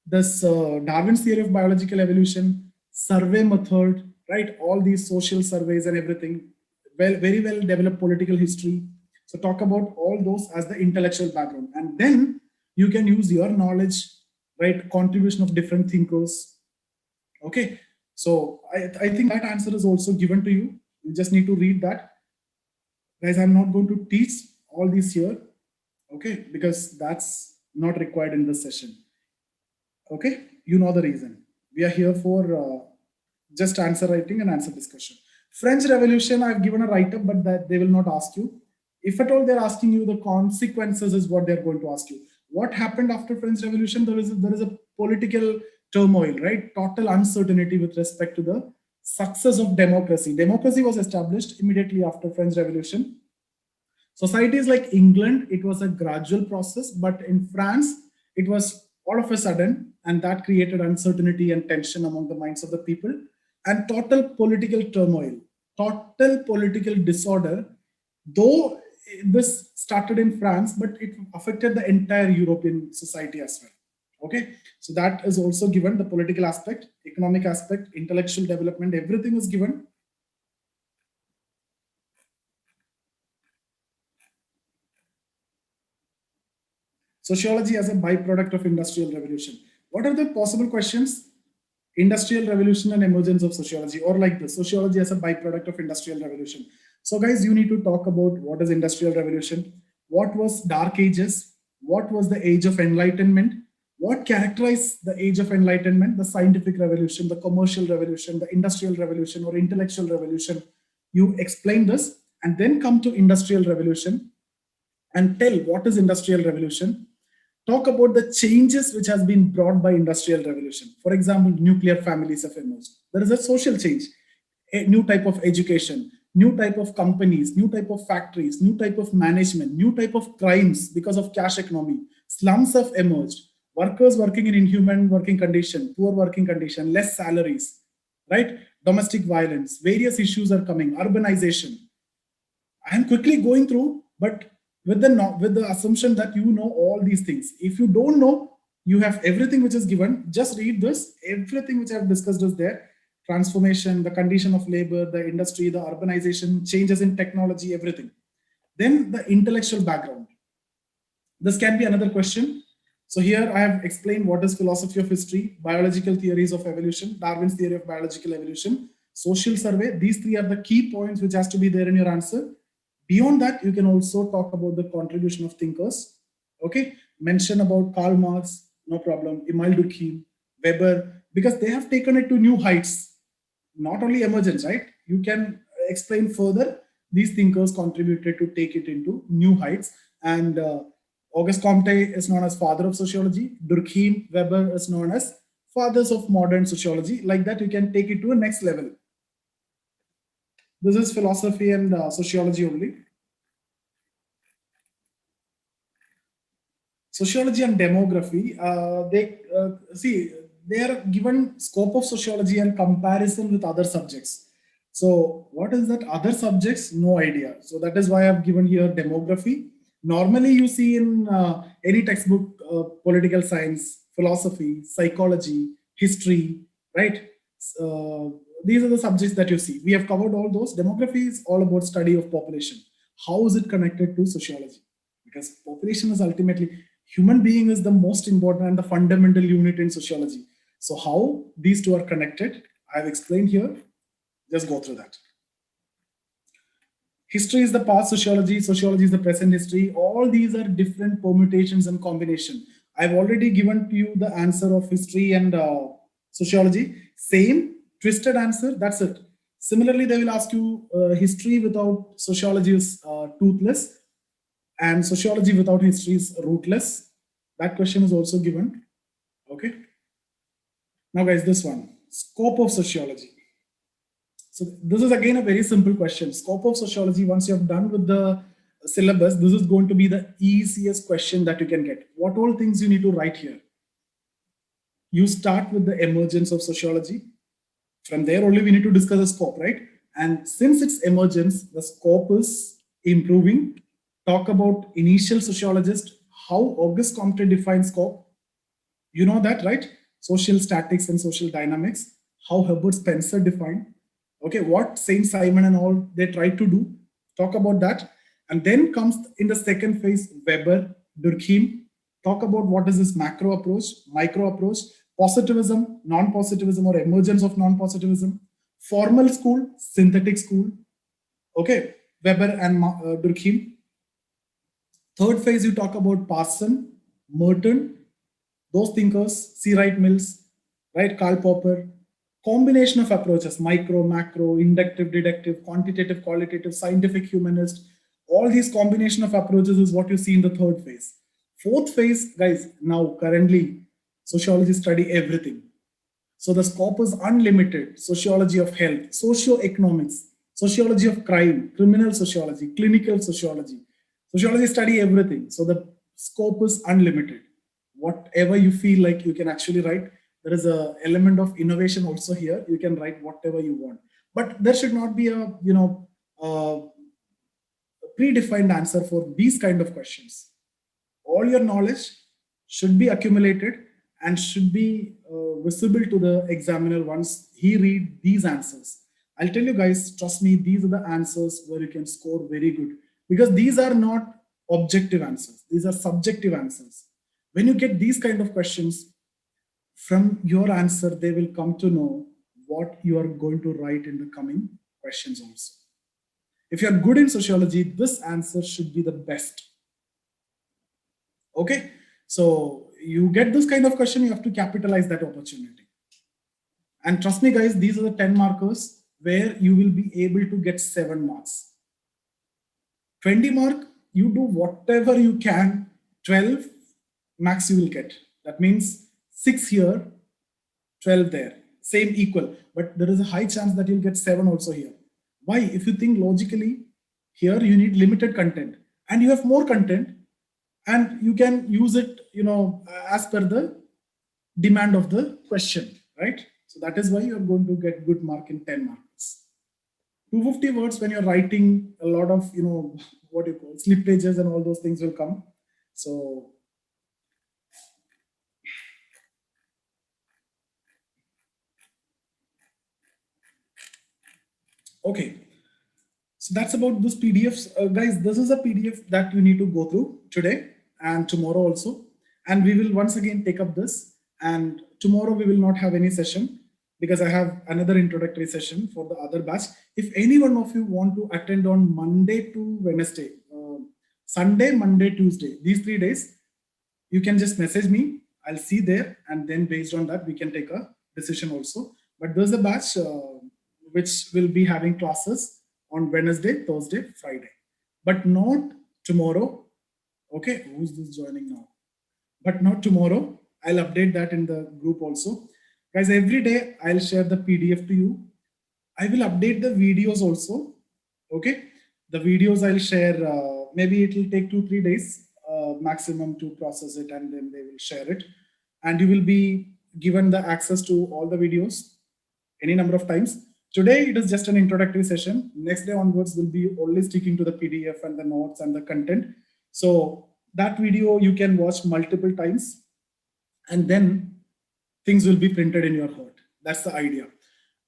this Darwin's theory of biological evolution, survey method, right? All these social surveys and everything, very well developed political history. So talk about all those as the intellectual background, and then you can use your knowledge, right? Contribution of different thinkers. Okay, so I think that answer is also given to you. You just need to read that. Guys, I'm not going to teach all these here, okay, because that's not required in this session. Okay, you know the reason. We are here for just answer writing and answer discussion. French Revolution, I've given a write-up, but that they will not ask you. If at all they're asking you, the consequences is what they're going to ask you. What happened after French Revolution? There is a political turmoil, right? Total uncertainty with respect to the success of democracy. Democracy was established immediately after French Revolution. Societies like England, it was a gradual process, but in France, it was all of a sudden, and that created uncertainty and tension among the minds of the people, and total political turmoil, total political disorder. Though this started in France, but it affected the entire European society as well. Okay, so that is also given, the political aspect, economic aspect, intellectual development, everything is given. Sociology as a byproduct of industrial revolution. What are the possible questions? Industrial revolution and emergence of sociology, or like this, sociology as a byproduct of industrial revolution. So guys, you need to talk about what is industrial revolution, what was dark ages, what was the age of enlightenment, what characterized the age of enlightenment, the scientific revolution, the commercial revolution, the industrial revolution or intellectual revolution. You explain this and then come to industrial revolution and tell what is industrial revolution. Talk about the changes which has been brought by industrial revolution. For example, nuclear families have emerged. There is a social change, a new type of education, new type of companies, new type of factories, new type of management, new type of crimes because of cash economy. Slums have emerged. Workers working in inhuman working condition, poor working condition, less salaries, right? Domestic violence, various issues are coming, urbanization. I am quickly going through, but with the assumption that you know all these things. If you don't know, you have everything which is given. Just read this. Everything which I have discussed is there. Transformation, the condition of labor, the industry, the urbanization, changes in technology, everything. Then the intellectual background. This can be another question. So here I have explained what is philosophy of history, biological theories of evolution, Darwin's theory of biological evolution, social survey. These three are the key points which has to be there in your answer. Beyond that, you can also talk about the contribution of thinkers. Okay, mention about Karl Marx, no problem, Emile Durkheim, Weber, because they have taken it to new heights. Not only emergence, right? You can explain further. These thinkers contributed to take it into new heights. And Auguste Comte is known as father of sociology. Durkheim, Weber is known as fathers of modern sociology. Like that, you can take it to a next level. This is philosophy and sociology only. Sociology and demography, they are given scope of sociology and comparison with other subjects. So what is that other subjects? No idea. So that is why I've given here demography. Normally you see in any textbook, political science, philosophy, psychology, history, right? These are the subjects that you see. We have covered all those. Demography is all about study of population. How is it connected to sociology? Because population is ultimately, human being is the most important and the fundamental unit in sociology. So how these two are connected, I've explained here. Just go through that. History is the past sociology, sociology is the present history. All these are different permutations and combination. I've already given to you the answer of history and sociology. Same twisted answer, that's it. Similarly, they will ask you history without sociology is toothless, and sociology without history is rootless. That question is also given. Okay. Now, guys, this one, scope of sociology. So this is again a very simple question. Scope of sociology, once you have done with the syllabus, this is going to be the easiest question that you can get. What all things you need to write here? You start with the emergence of sociology. From there only we need to discuss the scope, right? And since it's emergence, the scope is improving. Talk about initial sociologist, how Auguste Comte defines scope. You know that, right? Social statics and social dynamics, how Herbert Spencer defined. Okay, what Saint Simon and all they tried to do. Talk about that. And then comes in the second phase, Weber, Durkheim. Talk about what is this macro approach, micro approach, positivism, non-positivism or emergence of non-positivism, formal school, synthetic school. Okay, Weber and Durkheim. Third phase, you talk about Parson, Merton, those thinkers, C. Wright Mills, right, Karl Popper. Combination of approaches, micro, macro, inductive, deductive, quantitative, qualitative, scientific, humanist. All these combination of approaches is what you see in the third phase. Fourth phase, guys, now currently, sociology study everything. So the scope is unlimited. Sociology of health, socioeconomics, sociology of crime, criminal sociology, clinical sociology. Sociology study everything. So the scope is unlimited. Whatever you feel like you can actually write. There is an element of innovation also here. You can write whatever you want, but there should not be a predefined answer for these kind of questions. All your knowledge should be accumulated and should be visible to the examiner once he read these answers. I'll tell you guys, trust me, these are the answers where you can score very good, because these are not objective answers. These are subjective answers. When you get these kind of questions, from your answer, they will come to know what you are going to write in the coming questions also. If you're good in sociology, this answer should be the best. Okay, so you get this kind of question, you have to capitalize that opportunity. And trust me, guys, these are the 10 markers where you will be able to get 7 marks. 20 mark, you do whatever you can, 12 max you will get. That means 6 here, 12 there, same equal. But there is a high chance that you'll get 7 also here. Why? If you think logically, here you need limited content and you have more content and you can use it, as per the demand of the question, right? So that is why you're going to get good mark in 10 marks. 250 words when you're writing a lot of, what you call slip pages and all those things will come. So okay, so that's about this PDFs. Guys, this is a PDF that you need to go through today and tomorrow also. And we will once again take up this. And tomorrow we will not have any session because I have another introductory session for the other batch. If any one of you want to attend on Monday to Wednesday, Sunday, Monday, Tuesday, these 3 days, you can just message me. I'll see there. And then based on that, we can take a decision also. But there's a batch which will be having classes on Wednesday, Thursday, Friday, but not tomorrow. Okay, who's this joining now? But not tomorrow. I'll update that in the group also. Guys, every day I'll share the PDF to you. I will update the videos also. Okay, the videos I'll share, maybe it will take 2-3 days maximum to process it, and then they will share it. And you will be given the access to all the videos any number of times. Today, it is just an introductory session. Next day onwards, we'll be only sticking to the PDF and the notes and the content. So that video you can watch multiple times and then things will be printed in your heart. That's the idea.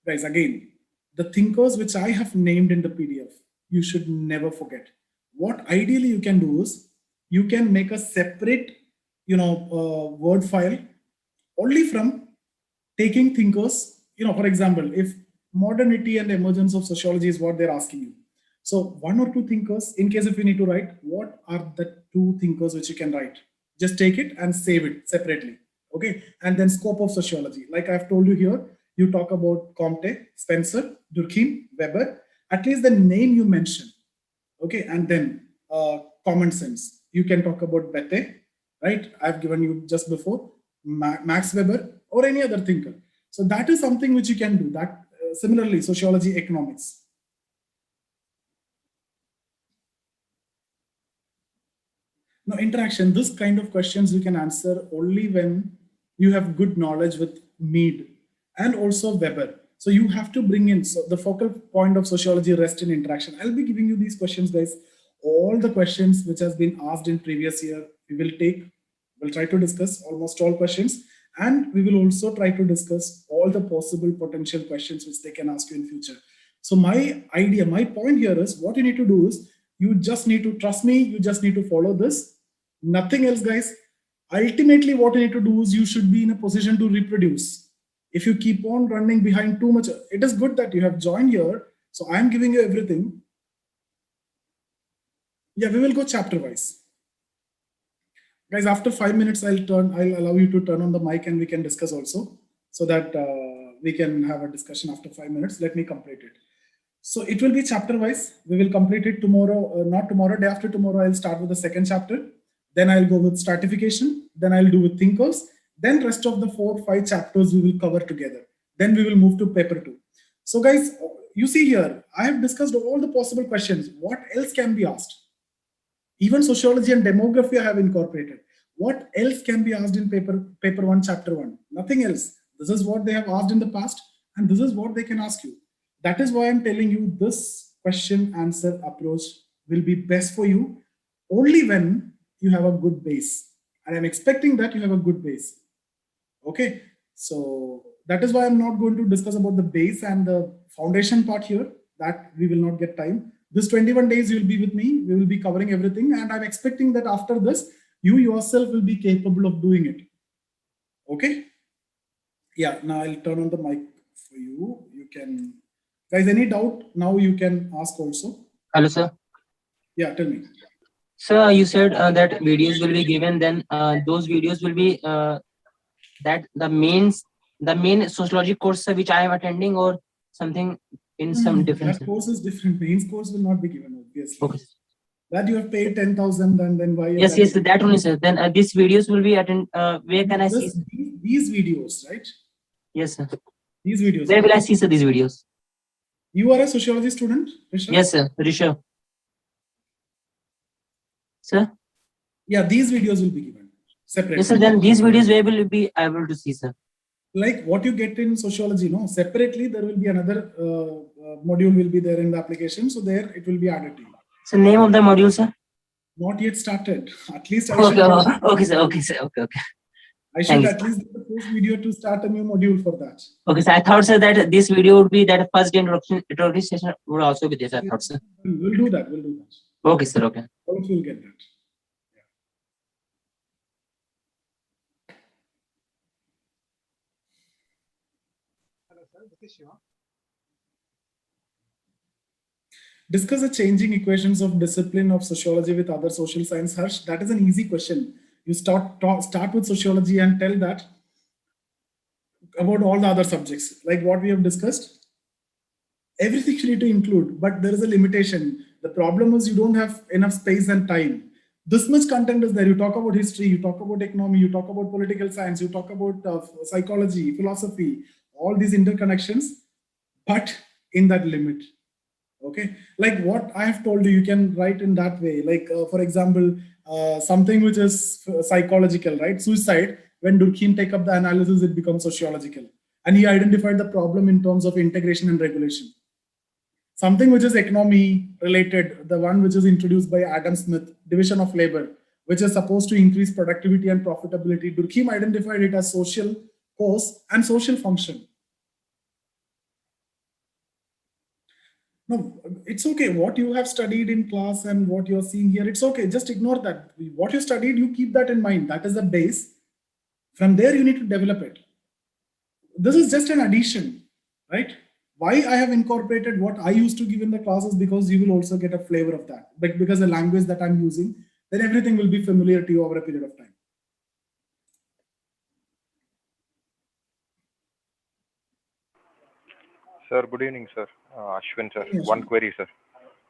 Guys, again, the thinkers which I have named in the PDF, you should never forget. What ideally you can do is you can make a separate, Word file only from taking thinkers. For example, if modernity and emergence of sociology is what they're asking you. So 1 or 2 thinkers, in case if you need to write, what are the 2 thinkers which you can write? Just take it and save it separately. Okay. And then scope of sociology. Like I've told you here, you talk about Comte, Spencer, Durkheim, Weber, at least the name you mention. Okay. And then common sense. You can talk about Bethe, right? I've given you just before, Max Weber or any other thinker. So that is something which you can do. That similarly, sociology, economics. Now, interaction, this kind of questions you can answer only when you have good knowledge with Mead and also Weber. So you have to bring in, so the focal point of sociology rests in interaction. I'll be giving you these questions, guys. All the questions which has been asked in previous year, we'll try to discuss almost all questions. And we will also try to discuss all the possible potential questions which they can ask you in future. So my point here is what you need to do is you just need to trust me. You just need to follow this. Nothing else, guys. Ultimately, what you need to do is you should be in a position to reproduce. If you keep on running behind too much, it is good that you have joined here. So I'm giving you everything. Yeah, we will go chapter wise. Guys, after 5 minutes, I'll allow you to turn on the mic and we can discuss also so that we can have a discussion after 5 minutes. Let me complete it. So it will be chapter wise. We will complete it tomorrow, not tomorrow, day after tomorrow. I'll start with the second chapter. Then I'll go with stratification. Then I'll do with thinkers. Then rest of the 4-5 chapters we will cover together. Then we will move to paper 2. So guys, you see here, I have discussed all the possible questions. What else can be asked? Even sociology and demography I have incorporated. What else can be asked in paper 1, chapter 1? Nothing else. This is what they have asked in the past, and this is what they can ask you. That is why I'm telling you this question answer approach will be best for you only when you have a good base. And I'm expecting that you have a good base. Okay. So that is why I'm not going to discuss about the base and the foundation part here. That we will not get time. This 21 days you'll be with me. We will be covering everything. And I'm expecting that after this, you yourself will be capable of doing it. Okay. Yeah, now I'll turn on the mic for you. You can, guys, any doubt now you can ask also. Hello, sir. Yeah, tell me. Sir, you said that videos will be given. Then those videos will be that the main sociology course which I am attending, or something in some different. That course is different. Mains course will not be given, obviously. Okay. That you have paid 10,000 and then why? Yes, yes, that only, sir. Then these videos will be attend. Where can I see? These videos, right? Yes, sir. These videos. Where will I see, sir, these videos? You are a sociology student, Rishabh? Yes, sir. Rishabh. Sir? Yeah, these videos will be given separately. Yes, sir. Then these videos where will you be able to see, sir? Like what you get in sociology, no? Separately, there will be another module will be there in the application. So there it will be added to you. So name of the module, sir? Not yet started. At least I okay, should. Okay, sir. Okay, sir. Okay, okay. I should at least do the first video to start a new module for that. Okay, so I thought, sir, that this video would be that first introduction session would also be there, sir. I thought, sir. We'll do that. We'll do that. Okay, sir. Okay. Hope you'll get that. Hello, sir. This is Shiva. Discuss the changing equations of discipline of sociology with other social science. Harsh, that is an easy question. You start with sociology and tell that about all the other subjects, like what we have discussed. Everything you need to include, but there is a limitation. The problem is you don't have enough space and time. This much content is there. You talk about history, you talk about economy, you talk about political science, you talk about psychology, philosophy, all these interconnections, but in that limit. Okay, like what I have told you, you can write in that way. Like, for example, something which is psychological, right? Suicide, when Durkheim take up the analysis, it becomes sociological. And he identified the problem in terms of integration and regulation. Something which is economy related, the one which is introduced by Adam Smith, division of labor, which is supposed to increase productivity and profitability. Durkheim identified it as social cause and social function. No, it's okay. What you have studied in class and what you're seeing here, it's okay. Just ignore that. What you studied, you keep that in mind. That is the base. From there, you need to develop it. This is just an addition, right? Why I have incorporated what I used to give in the classes, because you will also get a flavor of that. But because the language that I'm using, then everything will be familiar to you over a period of time. Sir, good evening, sir. Ashwin, sir. Yes, one query, sir.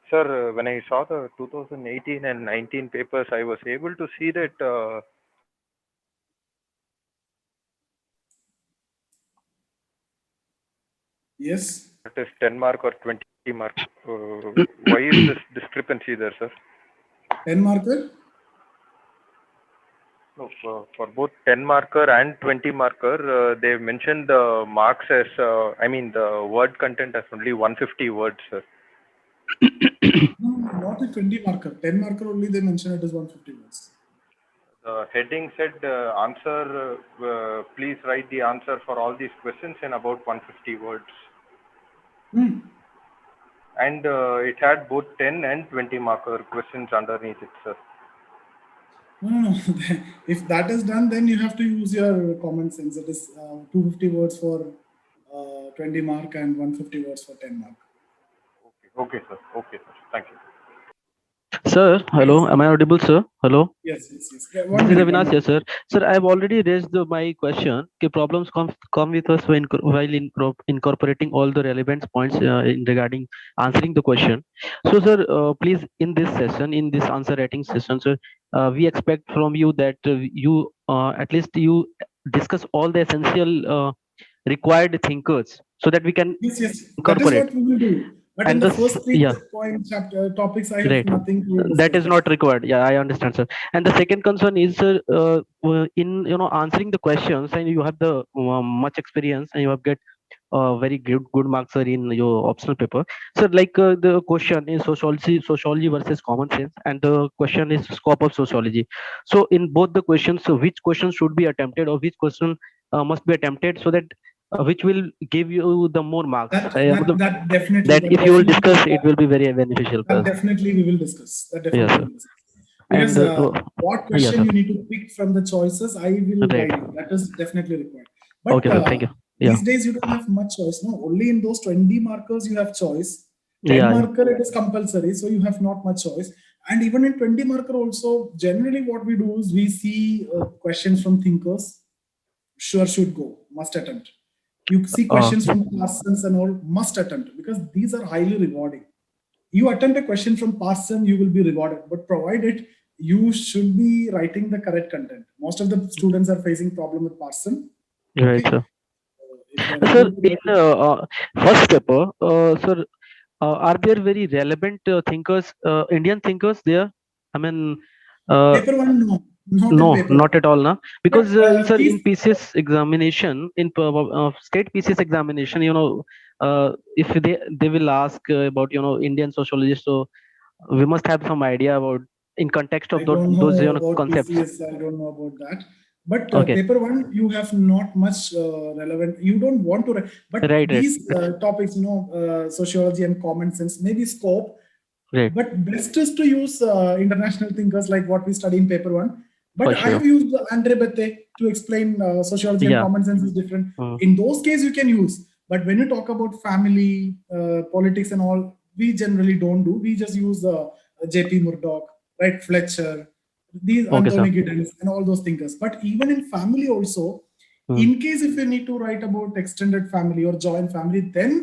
Sir, when I saw the 2018 and 19 papers, I was able to see that yes. It is 10 mark or 20 mark. Why is this discrepancy there, sir? 10 marker? No, for both 10 marker and 20 marker, they've mentioned the marks as, the word content as only 150 words, sir. No, not a 20 marker. 10 marker only they mention it as 150 words. The heading said answer, please write the answer for all these questions in about 150 words. And it had both 10 and 20 marker questions underneath it, sir. No. If that is done, then you have to use your common sense. It is 250 words for 20 mark and 150 words for 10 mark. Okay, sir. Okay, sir. Thank you. Sir, hello. Am I audible, sir? Hello. Yes. This is Avinash here, sir. Sir, I have already raised my question. Problems come with us while incorporating all the relevant points regarding answering the question. So, sir, please, in this session, in this answer writing session, sir, we expect from you that you at least you discuss all the essential required thinkers so that we can incorporate. That is what we will do. But and in the first three topics, I have nothing to discuss. That is not required. Yeah, I understand, sir. And the second concern is, sir, in answering the questions, and you have the much experience, and you have get very good marks, sir, in your optional paper. So, like the question is sociology versus common sense, and the question is scope of sociology. So, in both the questions, so which question should be attempted, or which question must be attempted, so that which will give you the more marks. That definitely. That if you will discuss, it will be very beneficial. That definitely we will discuss. That definitely. Yes, we will discuss. Because what question you need to pick from the choices, I will guide you. That is definitely required. But Okay, sir. Thank you. Yeah. these days you don't have much choice. No, only in those 20 markers you have choice. 10 Yeah. marker it is compulsory, so you have not much choice. And even in 20 marker also, generally what we do is we see questions from thinkers. Sure, should go, must attempt. You see questions from Parsons and all, must attempt, because these are highly rewarding. You attempt a question from Parson, you will be rewarded, but provided you should be writing the correct content. Most of the students are facing problem with Parson. Right, Okay. sir. If you are Sir, able to in write- first paper, sir, are there very relevant thinkers, Indian thinkers there? I mean, paper one, no, not in no, paper not one. at all, na. But Because sir, in these, PCS examination, in state PCS examination, if they will ask about Indian sociologists, so we must have some idea about in context I of don't those know about concepts. PCS. I don't know about that. But Okay. paper one, you have not much relevant. You don't want to write. But Right. these topics, sociology and common sense, maybe scope. Right. But best is to use international thinkers like what we study in paper one. But For I sure. have used Andre Bette to explain sociology and Yeah. common sense is different. Mm. In those cases, you can use. But when you talk about family, politics, and all, we generally don't do. We just use J.P. Murdoch, right? Fletcher, these Okay, sir. Anthony Giddens, and all those thinkers. But even in family also, in case if you need to write about extended family or joint family, then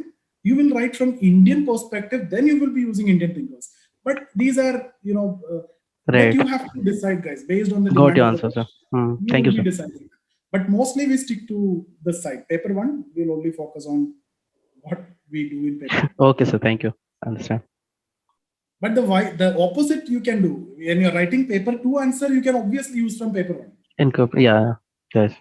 you will write from Indian perspective. Then you will be using Indian thinkers. But these are, that Right. you have to decide, guys, based on the Got demand your of the answer, sir. question. Thank will you, be sir. deciding. But mostly we stick to the side. Paper one, we'll only focus on what we do in paper. Okay, sir. Thank you. Understand. But the opposite you can do. When you're writing paper two answer, you can obviously use from paper one. Yeah. Yes.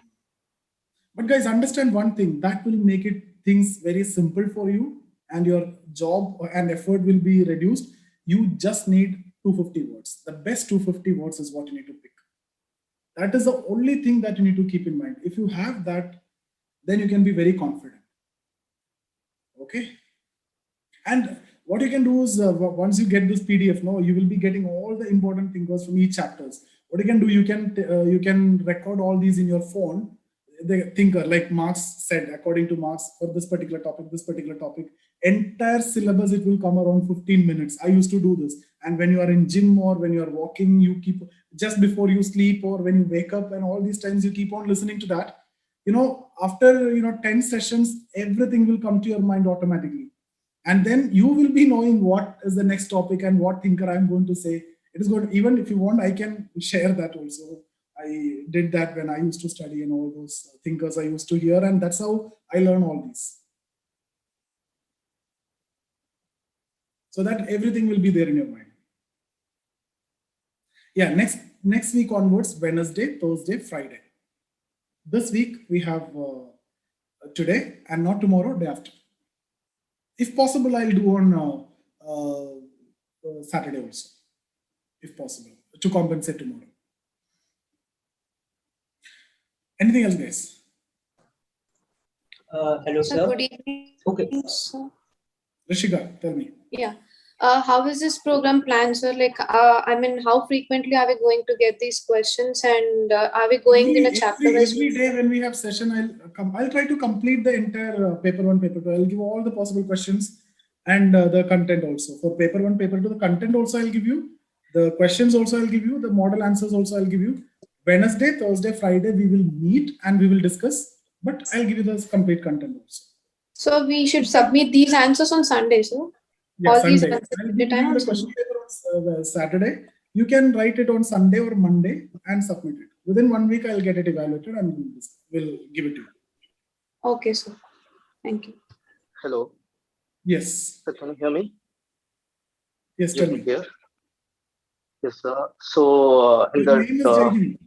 But guys, understand one thing, that will make it things very simple for you, and your job and effort will be reduced. You just need 250 words. The best 250 words is what you need to pick. That is the only thing that you need to keep in mind. If you have that, then you can be very confident. Okay. And what you can do is once you get this PDF, you will be getting all the important thinkers from each chapters. What you can do, you can record all these in your phone. The thinker, like Marx said, according to Marx, for this particular topic, entire syllabus, it will come around 15 minutes. I used to do this. And when you are in gym or when you are walking, you keep just before you sleep or when you wake up, and all these times you keep on listening to that. After 10 sessions, everything will come to your mind automatically. And then you will be knowing what is the next topic and what thinker I'm going to say. It is good. Even if you want, I can share that also. I did that when I used to study, and all those thinkers I used to hear, and that's how I learn all these. So that everything will be there in your mind. Yeah, next week onwards, Wednesday, Thursday, Friday. This week we have today, and not tomorrow, day after. If possible, I'll do on Saturday also, if possible, to compensate tomorrow. Anything else, guys? Hello, Sir, sir. good evening. Okay. Sir. Rishika, tell me. Yeah. How is this program planned, sir? How frequently are we going to get these questions, and are we going in a chapter wise? Every day when we have session, I'll try to complete the entire paper one, paper two. I'll give all the possible questions and the content also. For paper one, paper two, the content also I'll give you. The questions also I'll give you. The model answers also I'll give you. Wednesday, Thursday, Friday, we will meet and we will discuss. But I'll give you the complete content also. So we should submit these answers on Sunday, sir? Yeah, All Sunday. these answers I'll at give a time you on the Sunday? question paper on Saturday. You can write it on Sunday or Monday and submit it. Within 1 week, I'll get it evaluated and we'll give it to you. Okay, sir. Thank you. Hello. Yes. Sir, can you hear me? Yes, tell me. Here. Yes, sir. So in Your name is that, Jai Hind.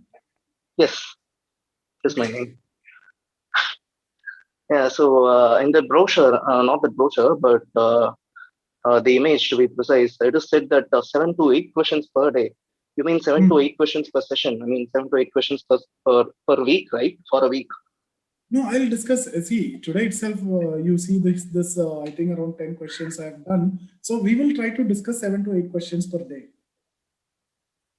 yes, that's my name. Yeah. So in the brochure, not the brochure, but the image to be precise, it is said that 7 to 8 questions per day. You mean 7 to 8 questions per session? I mean 7 to 8 questions per week, right? For a week. No, I'll discuss. See, today itself, you see this. I think around 10 questions I have done. So we will try to discuss 7 to 8 questions per day.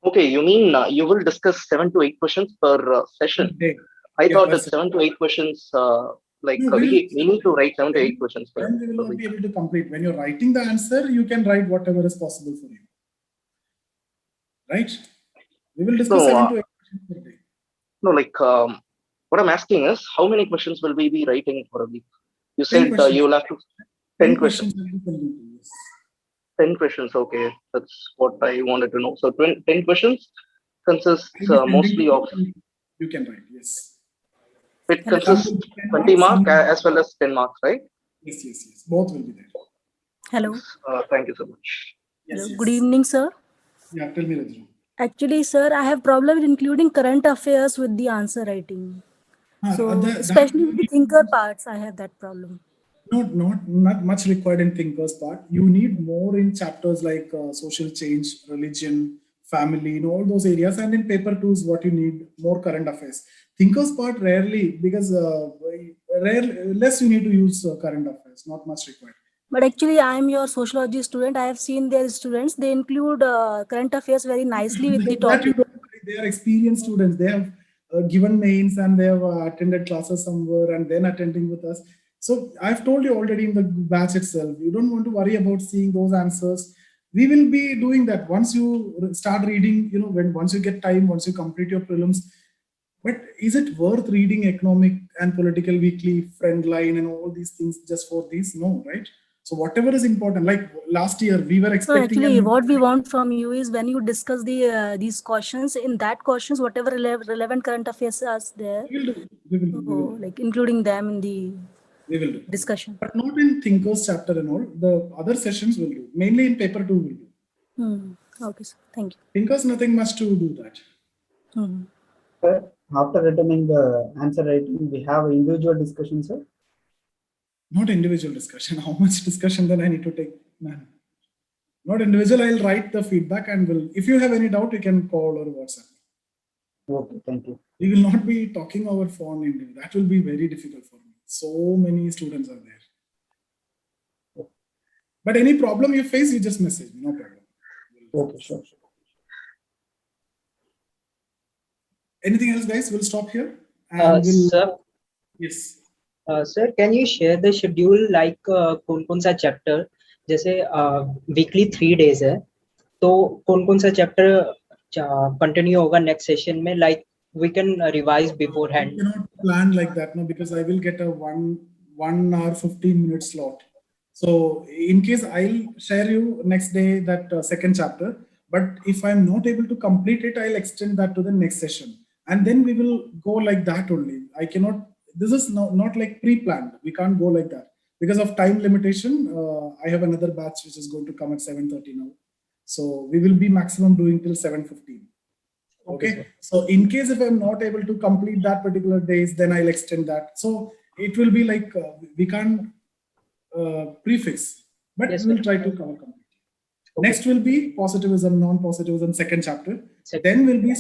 Okay, you mean you will discuss 7 to 8 questions per session? Day. I Yeah, thought that's that 7 to 8 questions, No, we need to write 7 to 8 questions per then we will per not week. be able to complete. When you're writing the answer, you can write whatever is possible for you. Right? We will discuss No, 7 to 8 questions per day. no, what I'm asking is, how many questions will we be writing for a week? You 10 said questions. you will have to 10 10 questions. questions that we can do. Yes. 10 questions. Okay, that's what I wanted to know. So 10 questions consists I'll be sending mostly you of, and you can write. Yes. it Hello. Some consists will be 10 20 marks, some mark will be, as well as 10 marks, right? yes, yes, yes. Both will be there. Hello. Thank you so much. Yes, Hello. yes. Good evening, sir. Yeah, tell me, Rajru. Actually, sir, I have problem with including current affairs with the answer writing. So, That especially you with the need thinker parts, I have that problem. not much required in thinkers part. You need more in chapters like social change, religion, family, all those areas. And in paper two is what you need more current affairs. Thinkers part rarely, because less you need to use current affairs. Not much required. But actually, I am your sociology student. I have seen their students. They include current affairs very nicely with the That you topic. don't worry. They are experienced students. They have given mains and they have attended classes somewhere and then attending with us. So I've told you already in the batch itself, you don't want to worry about seeing those answers. We will be doing that once you start reading, once you get time, once you complete your prelims. But is it worth reading Economic and Political Weekly, Friendline, and all these things just for these? No, right? So whatever is important, like last year, we were So expecting. actually, what we want from you is when you discuss these questions, in that questions, whatever relevant current affairs are there, We will do. We will do. We will do. like including them in the We will do. discussion. But not in Thinkers chapter and all. The other sessions will do. Mainly in paper two will do. Okay, sir. Thank you. Thinkers, nothing much to do that. Sir, after returning the answer writing, we have individual discussion, sir. Not individual discussion. How much discussion then I need to take? Man. Not individual. I'll write the feedback and will. If you have any doubt, you can call or WhatsApp. Okay, thank you. We will not be talking over phone interview. That will be very difficult for me. So many students are there. But any problem you face, you just message me. No problem. Okay, sure. Anything else, guys? We'll stop here. And Sir, yes. Sir can you share the schedule like कौन कौन सा chapter जैसे weekly 3 days है तो कौन कौन सा chapter continue होगा नेक्स्ट सेशन में like we can revise beforehand. You cannot plan like that, no, because I will get a 1 hour 15-minute slot. So in case I'll share you next day that second chapter, but if I'm not able to complete it, I'll extend that to the next session, and then we will go like that only. I cannot. This is not like pre-planned. We can't go like that because of time limitation. I have another batch which is going to come at 7:30 now, so we will be maximum doing till 7:15. Okay. So in case if I'm not able to complete that particular days, then I'll extend that. So it will be like we can't prefix, but Yes, we'll sir. try to cover completely. Okay. Next will be positivism, non-positivism, second chapter. Second. Then will be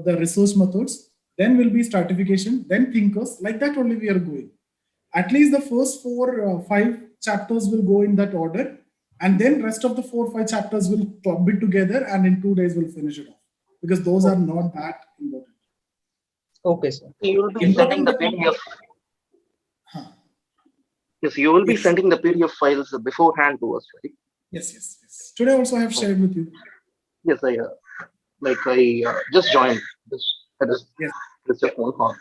the research methods. Then will be stratification. Then thinkers. Like that only we are going. At least the first 4-5 chapters will go in that order, and then rest of the 4-5 chapters will club it together, and in 2 days we'll finish it off. Because those are not that important. Okay, sir. You will be sending the PDF. Huh. Yes, you will be Yes. sending the PDF files beforehand to us, right? Yes. Today also I have shared with you. Yes, I just joined. I just Yes. just a phone call.